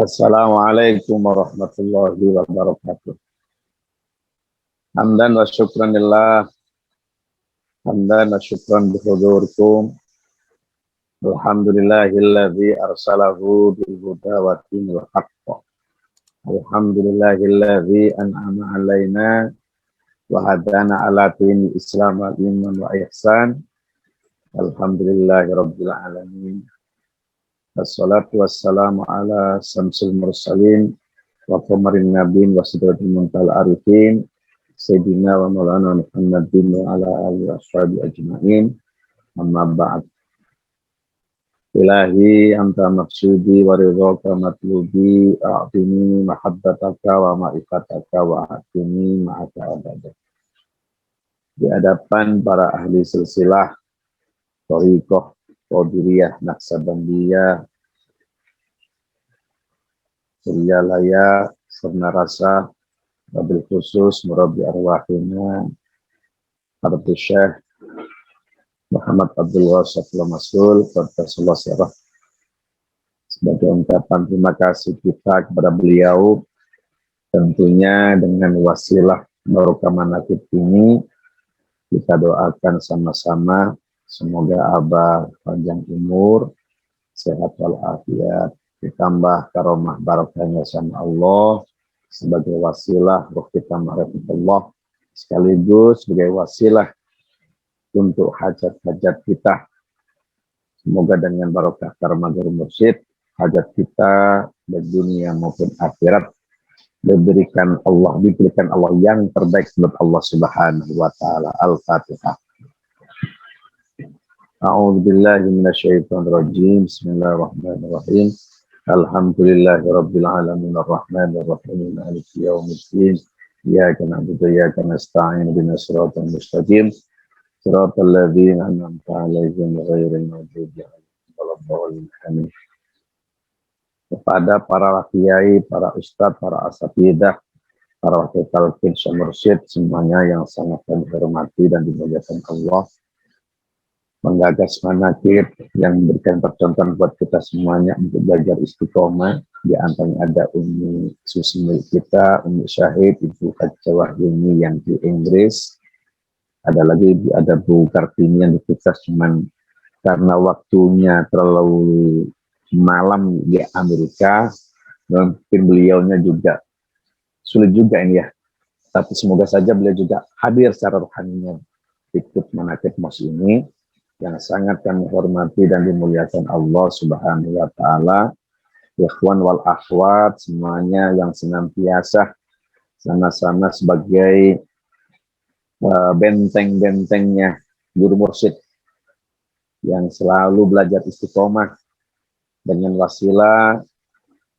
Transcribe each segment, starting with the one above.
Assalamualaikum warahmatullahi wabarakatuh. Hamdan wa syukran lillah. Hamdan wa syukran bihudurkum. Alhamdulillahilladzi arsalahu bil huda wa dinil haqq. Alhamdulillahilladzi an'ama alaina wa hadana ala dinil islam wal iman wa ihsan. Alhamdulillahi rabbil alamin. Wassalatu wassalamu ala samsul mursalin wa qamarin nabiyyin wa sidratil muntal arifin sayyidina wa maulana Muhammadin wa ala alihi wa sahbihi ajma'in. Amma ba'd. Ilahi anta maksudi wa ridhaka matlubi a'tini mahabbataka wa ma'rifataka wa a'tini ma'aka abada. Di hadapan para ahli silsilah thariqah Qadiriyah Naqsabandiyah Suryalaya Sernarasa, wabil khusus murabi arwahina Arti Syekh Muhammad Abdul Wasatullah Masul Qaddasallahu sirrah. Sebagai ungkapan terima kasih kita kepada beliau, tentunya dengan wasilah barokah manaqib ini kita doakan sama-sama semoga Abah panjang umur, sehat walafiat, ditambah karomah barokahnya sama Allah sebagai wasilah roh kita ma'rifatullah, sekaligus sebagai wasilah untuk hajat-hajat kita. Semoga dengan barokah karomah guru mursyid, hajat kita baik dunia maupun akhirat diberikan Allah yang terbaik menurut Allah Subhanahu wa taala. Al-Fatihah. A'udzubillahi minasyaitonirrajim. Bismillahirrahmanirrahim. Alhamdulillahirabbil alamin arrahmanir rahim maliki yaumiddin. Iyyaka na'budu wa iyyaka nasta'in ihdinas siratal mustaqim. Siratal ladzina an'amta 'alaihim ghairil maghdubi 'alaihim waladdallin. Kepada para kiai, para ustadz, para asatidzah, para wakil talqin, syamursyid, semuanya yang sangat kami hormati dan dimuliakan Allah, menggagas manaqib yang memberikan percontohan buat kita semuanya untuk belajar istiqomah. Di antaranya ada Umi Susmi kita, Umi Syahid, Ibu Haja Wahyuni yang di Inggris. Ada lagi ada Bu Kartini yang di Texas, cuman karena waktunya terlalu malam di Amerika, mungkin beliaunya juga sulit juga ini ya. Tapi semoga saja beliau juga hadir secara rohaninya ikut manaqib MOS ini yang sangat kami hormati dan dimuliakan Allah Subhanahu wa taala. Ikhwan wal akhwat semuanya yang senantiasa sama-sama sebagai benteng-bentengnya guru mursyid yang selalu belajar istiqomah dengan wasilah,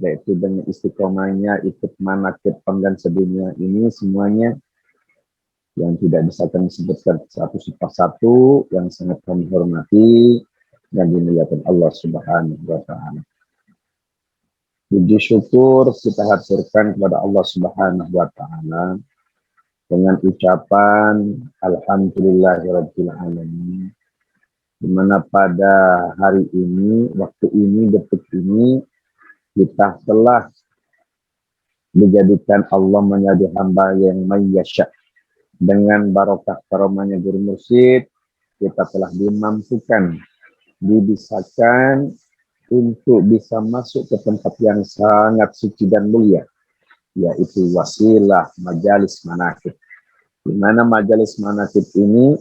yaitu dengan istiqomahnya ikut manaqib penggan sedunia ini semuanya yang tidak bisa kami sebutkan satu persatu, yang sangat kami hormati dan dimuliakan Allah Subhanahu wa taala. Puji syukur kita haturkan kepada Allah Subhanahu wa taala dengan ucapan alhamdulillahirabbil alamin, di mana pada hari ini, waktu ini, detik ini kita telah dijadikan Allah menjadi hamba yang mayyasya. Dengan barokah karomahnya guru mursyid, kita telah dimampukan, dibisakan untuk bisa masuk ke tempat yang sangat suci dan mulia, yaitu wasilah majalis manaqib. Di mana majalis manaqib ini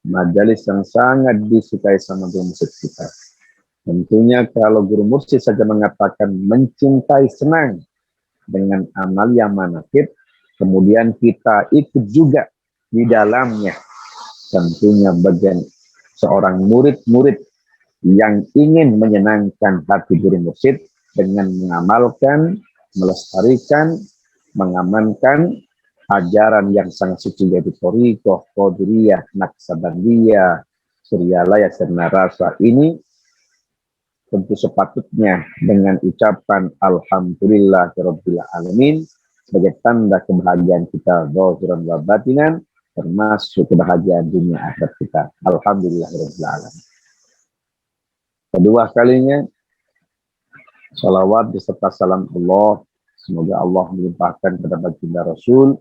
majalis yang sangat disukai sama guru mursyid kita. Tentunya kalau guru mursyid saja mengatakan mencintai, senang dengan amalia manaqib, kemudian kita ikut juga di dalamnya, tentunya bagian seorang murid-murid yang ingin menyenangkan hati guru mursyid dengan mengamalkan, melestarikan, mengamankan ajaran yang sangat suci yaitu thariqah Qadiriyah Naqsabandiyah Suryalaya Sernarasa ini. Tentu sepatutnya dengan ucapan alhamdulillahirabbil alamin sebagai tanda kebahagiaan kita zahiran wa batinan, termasuk kebahagiaan dunia akhirat kita. Alhamdulillahirabbil alamin. Kedua kalinya Salawat beserta salam Allah, semoga Allah melimpahkan kepada baginda Rasul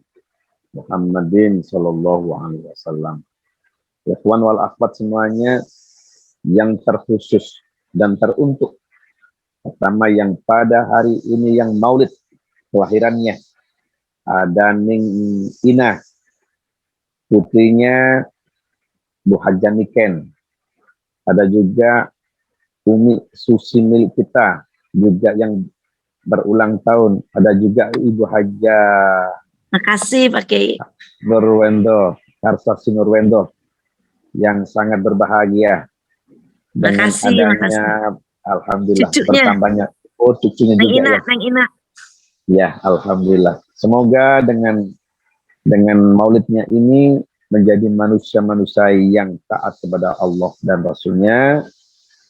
Muhammadin Sallallahu Alaihi Wasallam. Ikhwan wal akhwat semuanya yang terkhusus dan teruntuk. Pertama yang pada hari ini yang maulid kelahirannya ada Ning Ina, putrinya Bu Hajah Niken. Ada juga Umi Susi milik kita juga yang berulang tahun. Ada juga Ibu Hajah Makasih Pak Kiai. Nurwendo, Karsasi Nurwendo yang sangat berbahagia dengan adanya alhamdulillah cucunya. Bertambahnya cucunya Neng juga Ina, ya. Neng Ina. Ya, alhamdulillah. Semoga dengan maulidnya ini menjadi manusia-manusia yang taat kepada Allah dan Rasulnya,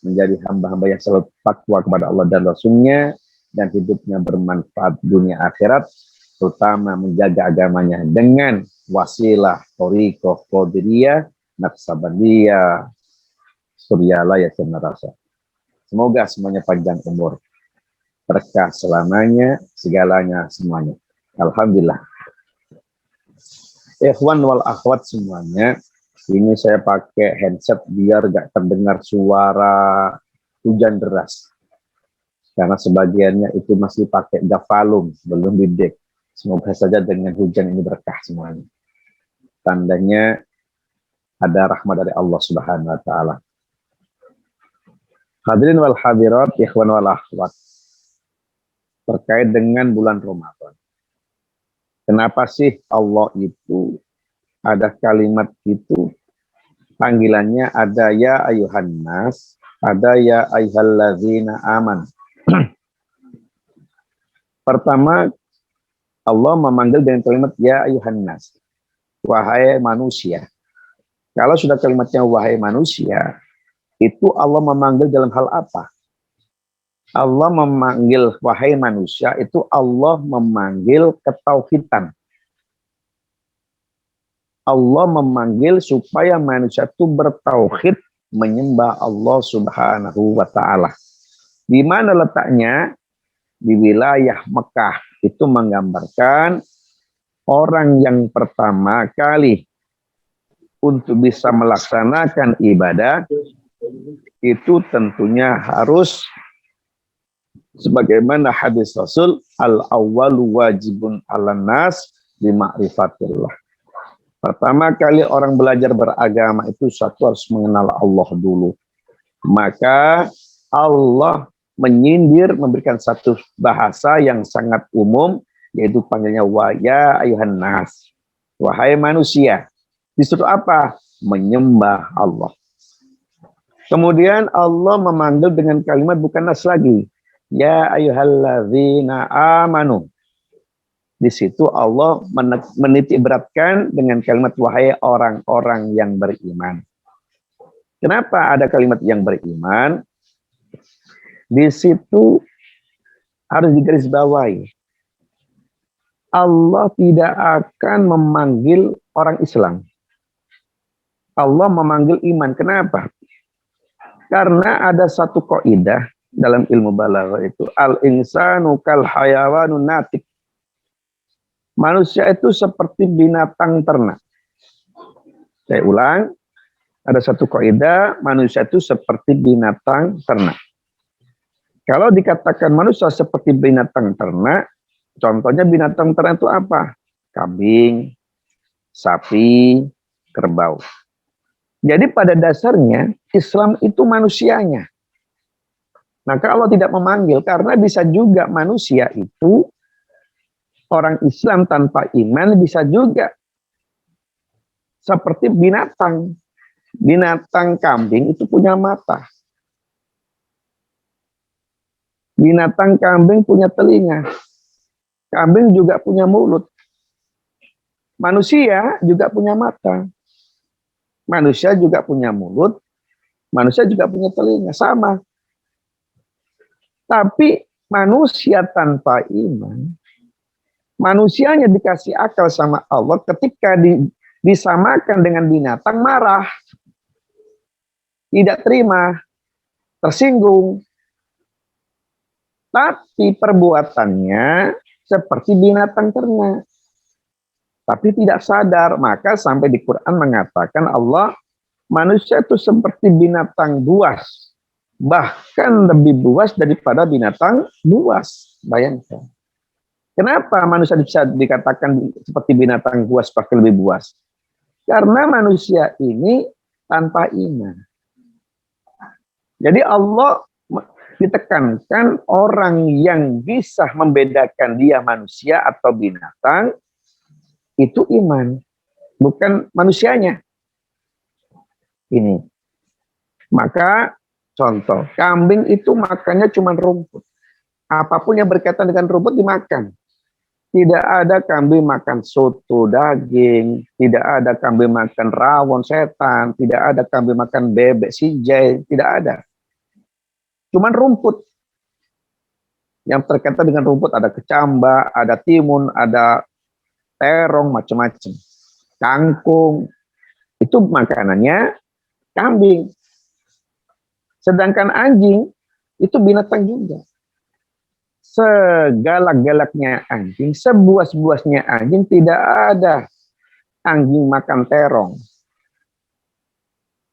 menjadi hamba-hamba yang selalu takwa kepada Allah dan Rasulnya, dan hidupnya bermanfaat dunia akhirat, terutama menjaga agamanya dengan wasilah thariqah qadiriyah naqsabandiyah suryalaya rasa. Semoga semuanya panjang umur, berkah selamanya, segalanya semuanya. Alhamdulillah. Ikhwan wal akhwat semuanya, ini saya pakai headset biar gak terdengar suara hujan deras. Karena sebagiannya itu masih pakai gafalum, belum didek. Semoga saja dengan hujan ini berkah semuanya. Tandanya ada rahmat dari Allah Subhanahu wa taala. Hadirin wal hadirat, ikhwan wal akhwat. Terkait dengan bulan Ramadan. Kenapa sih Allah itu ada kalimat itu panggilannya ada ya ayuhan nas, ada ya ayyuhalladzina aman. Pertama Allah memanggil dengan kalimat ya ayuhan nas, wahai manusia. Kalau sudah kalimatnya wahai manusia, itu Allah memanggil dalam hal apa? Allah memanggil wahai manusia, itu Allah memanggil ketauhidan. Allah memanggil supaya manusia itu bertauhid, menyembah Allah Subhanahu wa taala. Di mana letaknya? Di wilayah Mekah. Itu menggambarkan orang yang pertama kali untuk bisa melaksanakan ibadah itu tentunya harus sebagaimana hadis Rasul, al-awwalu wajibun 'alan nas bi ma'rifatillah. Pertama kali orang belajar beragama itu satu harus mengenal Allah dulu. Maka Allah menyindir, memberikan satu bahasa yang sangat umum, yaitu panggilnya wa ya ayuhan nas, wahai manusia. Disuruh apa? Menyembah Allah. Kemudian Allah memanggil dengan kalimat bukan nas lagi, ya ayyuhalladzina amanu. Di situ Allah menitik beratkan dengan kalimat wahai orang-orang yang beriman. Kenapa ada kalimat yang beriman? Di situ harus digarisbawahi. Allah tidak akan memanggil orang Islam. Allah memanggil iman. Kenapa? Karena ada satu kaidah dalam ilmu balaghah itu, al-insanu kal hayawanun natik. Manusia itu seperti binatang ternak. Saya ulang, ada satu kaidah, manusia itu seperti binatang ternak. Kalau dikatakan manusia seperti binatang ternak, contohnya binatang ternak itu apa? Kambing, sapi, kerbau. Jadi pada dasarnya Islam itu manusianya. Maka Allah tidak memanggil, karena bisa juga manusia itu orang Islam tanpa iman bisa juga seperti binatang. Binatang kambing itu punya mata. Binatang kambing punya telinga. Kambing juga punya mulut. Manusia juga punya mata. Manusia juga punya mulut. Manusia juga punya telinga. Sama. Tapi manusia tanpa iman, manusianya dikasih akal sama Allah, ketika disamakan dengan binatang marah. Tidak terima. Tersinggung. Tapi perbuatannya seperti binatang ternak. Tapi tidak sadar. Maka sampai di Quran mengatakan Allah, manusia itu seperti binatang buas. Bahkan lebih buas daripada binatang buas. Bayangkan. Kenapa manusia bisa dikatakan seperti binatang buas, bahkan lebih buas? Karena manusia ini tanpa iman. Jadi Allah ditekankan orang yang bisa membedakan dia manusia atau binatang, itu iman, bukan manusianya. Ini. Maka contoh, kambing itu makannya cuma rumput. Apapun yang berkaitan dengan rumput dimakan. Tidak ada kambing makan soto daging, tidak ada kambing makan rawon setan, tidak ada kambing makan bebek sijai, tidak ada. Cuman rumput. Yang berkaitan dengan rumput ada kecamba, ada timun, ada terong, macam-macam. Kangkung, itu makanannya kambing. Sedangkan anjing, itu binatang juga. Segalak-galaknya anjing, sebuas-buasnya anjing, tidak ada anjing makan terong.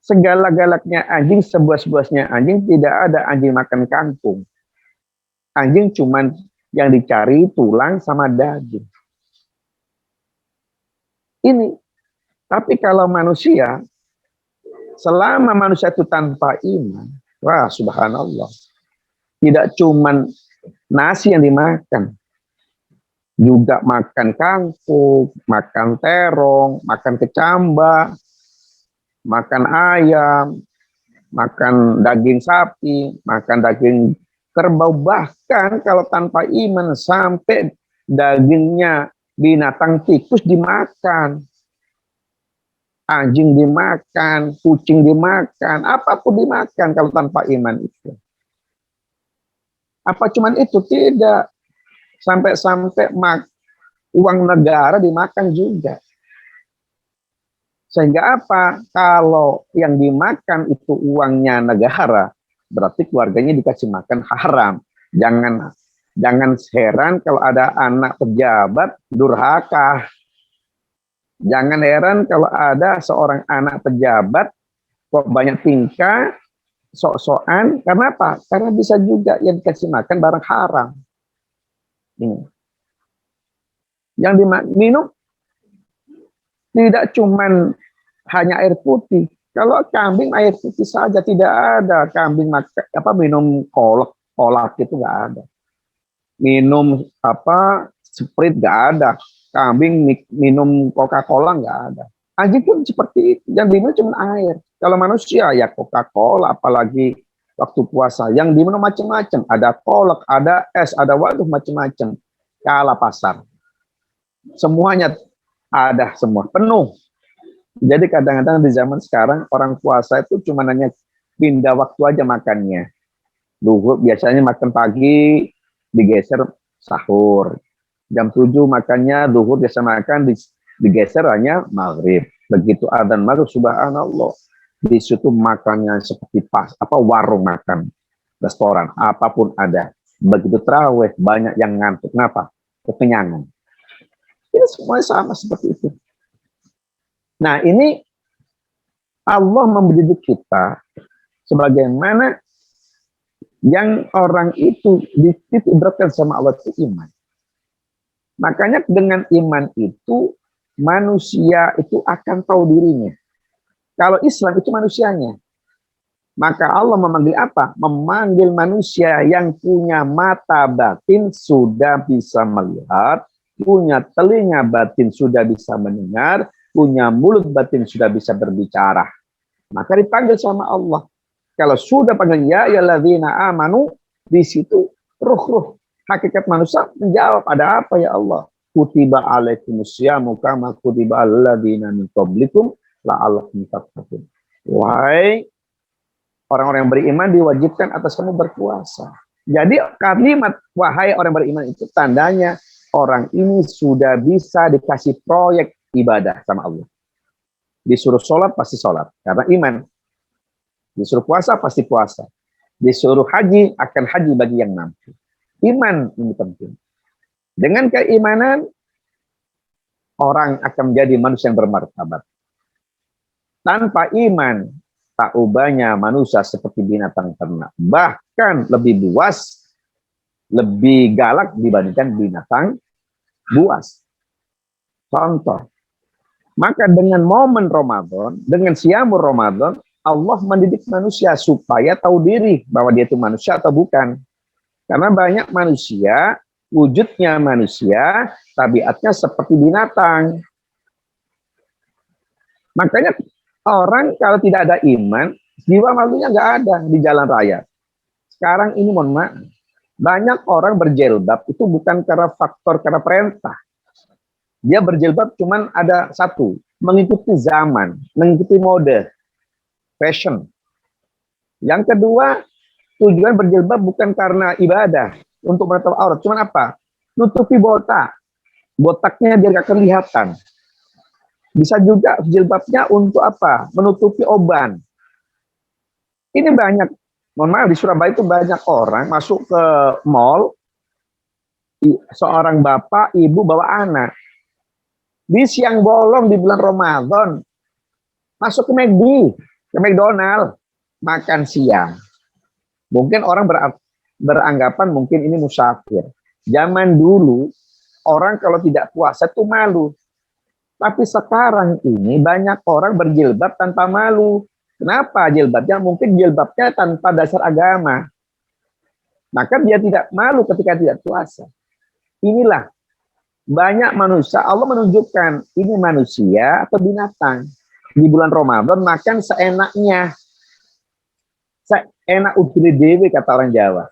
Segalak-galaknya anjing, sebuas-buasnya anjing, tidak ada anjing makan kangkung. Anjing cuman yang dicari tulang sama daging. Ini. Tapi kalau manusia, selama manusia itu tanpa iman, wah subhanallah. Tidak cuman nasi yang dimakan, juga makan kangkung, makan terong, makan kecamba, makan ayam, makan daging sapi, makan daging kerbau, bahkan kalau tanpa iman sampai dagingnya binatang tikus dimakan, anjing dimakan, kucing dimakan, apapun dimakan kalau tanpa iman itu. Apa cuman itu? Tidak. Sampai-sampai uang negara dimakan juga. Sehingga apa? Kalau yang dimakan itu uangnya negara, berarti keluarganya dikasih makan haram. Jangan heran kalau ada anak pejabat durhaka. Jangan heran kalau ada seorang anak pejabat kok banyak tingkah, sok-sokan. Karena apa? Karena bisa juga yang dikasih makan barang haram. Ini. Yang diminum tidak cuman hanya air putih. Kalau kambing air putih saja, tidak ada kambing minum kolak itu nggak ada. Minum Sprite nggak ada. Kambing minum Coca-Cola nggak ada. Anjing pun seperti itu. Yang diminum cuma air. Kalau manusia ya Coca-Cola, apalagi waktu puasa. Yang diminum macam-macam. Ada kolak, ada es, ada macam-macam. Kalah pasar. Semuanya ada semua, penuh. Jadi kadang-kadang di zaman sekarang orang puasa itu cuma hanya pindah waktu aja makannya. Duhur biasanya makan pagi, digeser sahur. Jam 7 makannya, duhur biasa makan, digeser hanya maghrib. Begitu adzan maghrib, subhanallah. Di situ makannya seperti warung makan, restoran, apapun ada. Begitu tarawih, banyak yang ngantuk. Kenapa? Kekenyangan. Ini semuanya sama seperti itu. Nah, ini Allah mendidik kita sebagaimana yang orang itu dititikkan sama Allah itu iman. Makanya dengan iman itu manusia itu akan tahu dirinya. Kalau Islam itu manusianya. Maka Allah memanggil apa? Memanggil manusia yang punya mata batin sudah bisa melihat, punya telinga batin sudah bisa mendengar, punya mulut batin sudah bisa berbicara. Maka dipanggil sama Allah. Kalau sudah panggil ya ayyuhalladzina amanu, di situ ruh hakikat manusia menjawab, ada apa ya Allah? Kutiba alaikumusyamu kama kutiba alladzina min qablikum la'allakum tattaqun. Wahai orang-orang yang beriman diwajibkan atas kamu berpuasa. Jadi kalimat wahai orang beriman itu tandanya orang ini sudah bisa dikasih proyek ibadah sama Allah. Disuruh sholat pasti sholat karena iman. Disuruh puasa pasti puasa. Disuruh haji akan haji bagi yang mampu. Iman ini penting. Dengan keimanan, orang akan menjadi manusia yang bermartabat. Tanpa iman, tak ubahnya manusia seperti binatang ternak. Bahkan lebih buas, lebih galak dibandingkan binatang buas. Contoh, maka dengan momen Ramadan, dengan siamur Ramadan, Allah mendidik manusia supaya tahu diri bahwa dia itu manusia atau bukan. Karena banyak manusia, wujudnya manusia, tabiatnya seperti binatang. Makanya orang kalau tidak ada iman, jiwa malunya nggak ada di jalan raya. Sekarang ini mohon maaf, banyak orang berjilbab itu bukan karena faktor, karena perintah. Dia berjilbab cuman ada satu, mengikuti zaman, mengikuti mode, fashion. Yang kedua, tujuan berjilbab bukan karena ibadah, untuk menutup aurat. Cuman apa? Nutupi botak. Botaknya biar gak kelihatan. Bisa juga jilbabnya untuk apa? Menutupi oban. Ini banyak, mohon maaf, di Surabaya itu banyak orang masuk ke mall, seorang bapak, ibu bawa anak. Di siang bolong di bulan Ramadan, masuk ke McD, ke McDonald, makan siang. Mungkin orang beranggapan mungkin ini musafir. Zaman dulu, orang kalau tidak puasa itu malu. Tapi sekarang ini banyak orang berjilbab tanpa malu. Kenapa jilbabnya? Mungkin jilbabnya tanpa dasar agama. Maka dia tidak malu ketika tidak puasa. Inilah banyak manusia, Allah menunjukkan ini manusia atau binatang. Di bulan Ramadan makan seenaknya. Seenak udri dewi kata orang Jawa.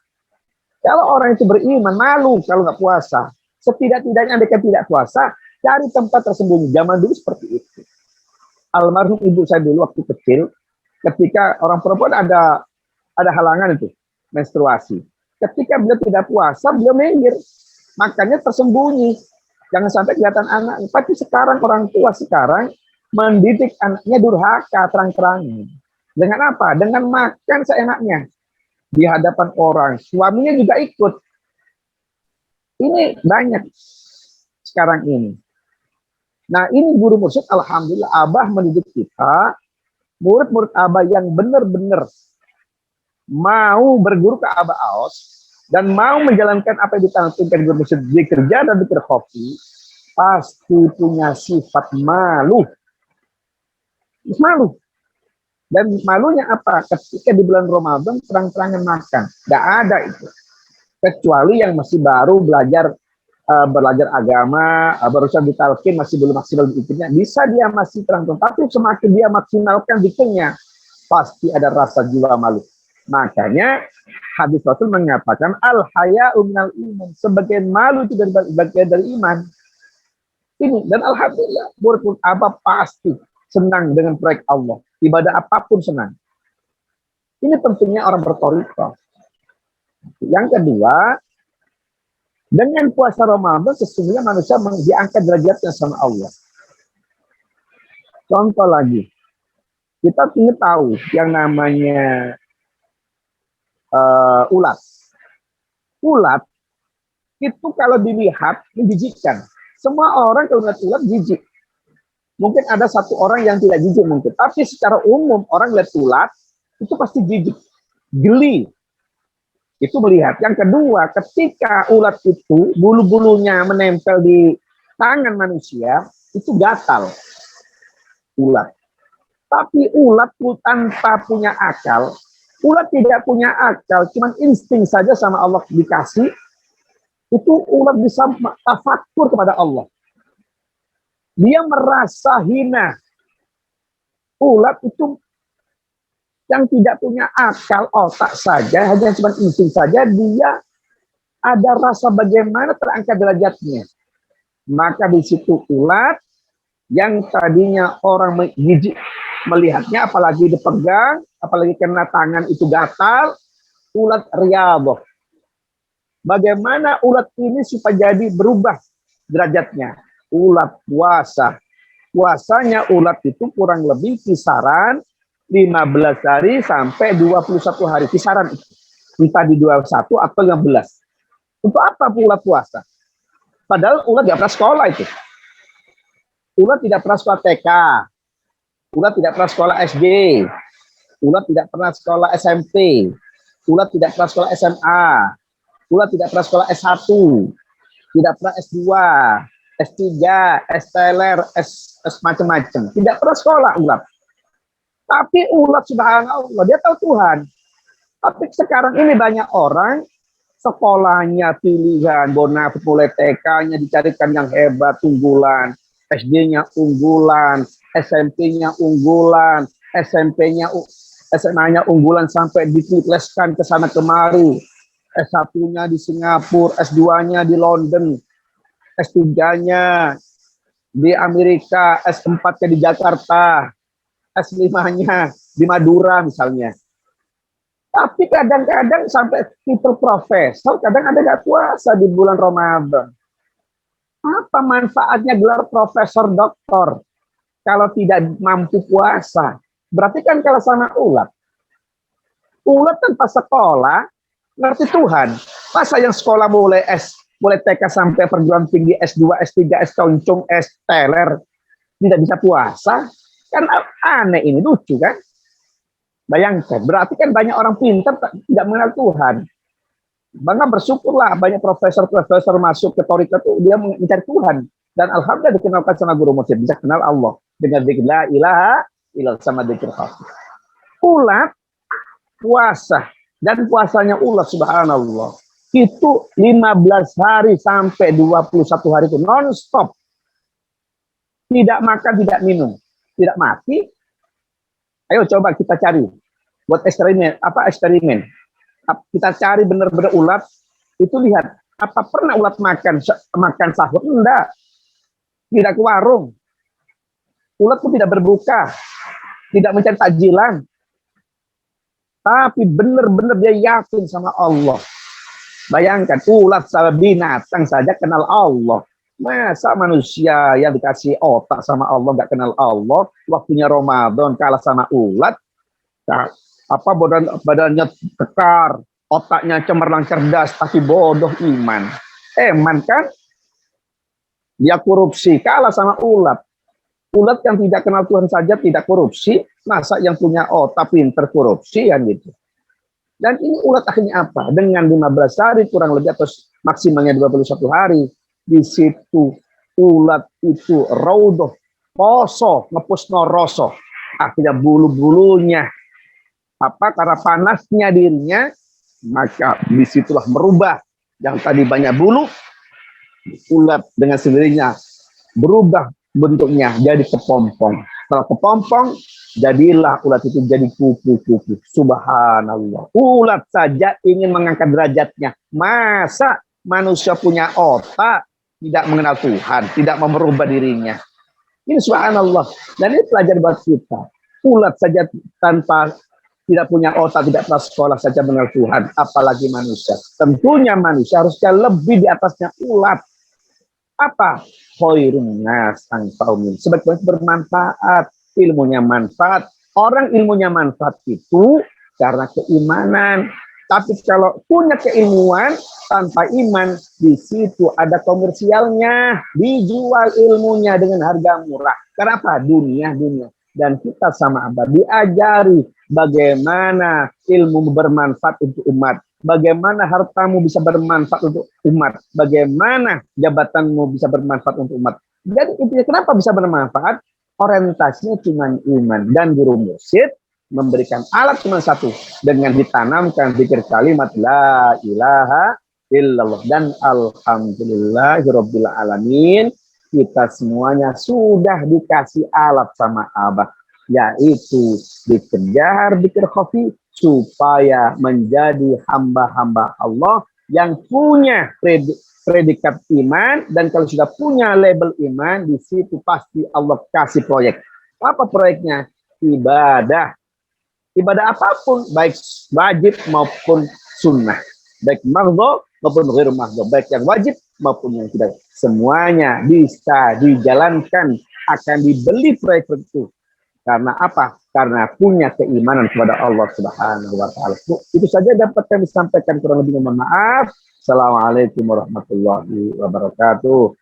Kalau orang itu beriman, malu kalau nggak puasa. Setidak-tidaknya mereka tidak puasa, cari tempat tersembunyi. Zaman dulu seperti itu. Almarhum ibu saya dulu waktu kecil, ketika orang perempuan ada halangan itu, menstruasi. Ketika beliau tidak puasa, beliau minggir. Makanya tersembunyi. Jangan sampai kelihatan anak. Tapi sekarang orang tua sekarang mendidik anaknya durhaka terang-terangnya. Dengan apa? Dengan makan seenaknya. Di hadapan orang. Suaminya juga ikut. Ini banyak sekarang ini. Nah ini guru mursyid, alhamdulillah Abah mendidik kita, murid-murid Abah yang benar-benar mau berguru ke Abah Aos, dan mau menjalankan apa yang ditampilkan guru mursyid di kerja dan di kopi, pasti punya sifat malu. Malu. Dan malunya apa? Ketika di bulan Ramadan terang-terangan makan. Nggak ada itu. Kecuali yang masih baru belajar agama, barusan ditalkin, masih belum maksimal zikirnya, bisa dia masih terang-terang. Tapi semakin dia maksimalkan zikirnya, pasti ada rasa jiwa malu. Makanya hadis Rasul mengatakan al-haya'u minal iman, sebagian malu itu bagian dari iman. Ini, dan alhamdulillah murid Abah pasti senang dengan proyek Allah. Ibadah apapun senang. Ini pentingnya orang bertoriko. Yang kedua, dengan puasa Ramadan sesungguhnya manusia diangkat derajatnya sama Allah. Contoh lagi, kita ingin tahu yang namanya ulat. Ulat itu kalau dilihat menjijikkan. Semua orang kalau melihat ulat jijik. Mungkin ada satu orang yang tidak jijik mungkin, tapi secara umum orang lihat ulat itu pasti jijik, geli. Itu melihat. Yang kedua, ketika ulat itu bulu-bulunya menempel di tangan manusia, itu gatal. Ulat. Tapi ulat tanpa punya akal, ulat tidak punya akal, cuma insting saja sama Allah dikasih, itu ulat bisa tafakur kepada Allah. Dia merasa hina. Ulat itu yang tidak punya akal, otak saja, hanya cuma insting saja, dia ada rasa bagaimana terangkat derajatnya. Maka di situ ulat yang tadinya orang jijik melihatnya, apalagi dipegang, apalagi kena tangan itu gatal, ulat riyadhah. Bagaimana ulat ini supaya jadi berubah derajatnya? Ulat puasa. Puasanya ulat itu kurang lebih kisaran 15 hari sampai 21 hari. Kisaran itu. Entah di 21 atau 15. Untuk apa ulat puasa? Padahal ulat tidak pernah sekolah itu. Ulat tidak pernah sekolah TK. Ulat tidak pernah sekolah SD. Ulat tidak pernah sekolah SMP. Ulat tidak pernah sekolah SMA. Ulat tidak pernah sekolah S1. Tidak pernah S2. S3, S-teler, S macam-macam. Tidak pernah sekolah ulat. Tapi ulat subhanallah, dia tahu Tuhan. Tapi sekarang ini banyak orang sekolahnya pilihan, bonafit mulai TK-nya dicarikan yang hebat, unggulan, SD-nya unggulan, SMP-nya unggulan, SMA-nya unggulan sampai dituliskan ke sana kemari. S1-nya di Singapura, S2-nya di London, S3-nya di Amerika, S4-nya di Jakarta, S5-nya di Madura misalnya. Tapi kadang-kadang sampai titel profesor, kadang ada nggak puasa di bulan Ramadan. Apa manfaatnya gelar profesor doktor kalau tidak mampu puasa? Berarti kan kalau sama ulat. Ulat tanpa sekolah, ngerti Tuhan. Masa yang sekolah mulai TK sampai perguruan tinggi S2, S3, S concung, S teler, tidak bisa puasa? Kan aneh ini, lucu kan? Bayangkan, berarti kan banyak orang pintar tidak mengenal Tuhan. Bangga bersyukurlah banyak profesor-profesor masuk ke Thariqat itu dia mencari Tuhan. Dan alhamdulillah dikenalkan sama guru mursyid, bisa kenal Allah dengan zikir la ilaha illallah sama zikir khafi. Ulat puasa dan puasanya ulat subhanallah itu 15 hari sampai 21 hari itu non-stop. Tidak makan, tidak minum, tidak mati. Ayo coba kita cari buat eksperimen, eksperimen. Kita cari benar-benar ulat, itu lihat apa pernah ulat makan sahur? Enggak. Tidak ke warung. Ulat pun tidak berbuka, tidak mencari takjilan. Tapi benar-benar dia yakin sama Allah. Bayangkan ulat sama binatang saja kenal Allah. Masa manusia yang dikasih otak sama Allah nggak kenal Allah, waktunya Ramadan kalah sama ulat, badannya kekar, otaknya cemerlang cerdas, tapi bodoh iman. Eman kan? Dia korupsi, kalah sama ulat. Ulat yang tidak kenal Tuhan saja tidak korupsi, masa yang punya otak pinter korupsi kan gitu. Dan ini ulat akhirnya apa? Dengan 15 hari kurang lebih atau maksimalnya 21 hari, di situ ulat itu raudoh, poso, ngepusno roso. Akhirnya bulu-bulunya karena panasnya dirinya, maka disitulah merubah. Yang tadi banyak bulu, ulat dengan sendirinya berubah bentuknya jadi kepompong. Setelah kepompong, jadilah ulat itu jadi kupu-kupu. Subhanallah. Ulat saja ingin mengangkat derajatnya. Masa manusia punya otak tidak mengenal Tuhan, tidak mau merubah dirinya. Ini subhanallah. Dan ini pelajaran buat kita. Ulat saja tanpa tidak punya otak, tidak pernah sekolah saja mengenal Tuhan, apalagi manusia. Tentunya manusia harusnya lebih di atasnya ulat. Apa? Khairun nas anfa'uhum. Sebaik-baik bermanfaat, ilmunya manfaat. Orang ilmunya manfaat itu karena keimanan. Tapi kalau punya keilmuan tanpa iman, di situ ada komersialnya, dijual ilmunya dengan harga murah. Kenapa? Dunia. Dan kita sama abad diajari bagaimana ilmu bermanfaat untuk umat, bagaimana hartamu bisa bermanfaat untuk umat, bagaimana jabatanmu bisa bermanfaat untuk umat. Jadi intinya kenapa bisa bermanfaat? Orientasinya cuma iman, dan guru mursyid memberikan alat cuma satu, dengan ditanamkan zikir kalimat la ilaha illallah. Dan alhamdulillahirabbil alamin, kita semuanya sudah dikasih alat sama Abah, yaitu dikejar zikir khafi supaya menjadi hamba-hamba Allah yang punya predikat iman. Dan kalau sudah punya label iman, di situ pasti Allah kasih proyek. Apa proyeknya? Ibadah. Ibadah apapun, baik wajib maupun sunnah, baik mardho maupun ghairu mardho, baik yang wajib maupun yang tidak, semuanya bisa dijalankan, akan dibeli proyek itu. Karena apa? Karena punya keimanan kepada Allah Subhanahu wa taala. Itu saja dapat kami sampaikan, kurang lebih mohon maaf. Assalamualaikum warahmatullahi wabarakatuh.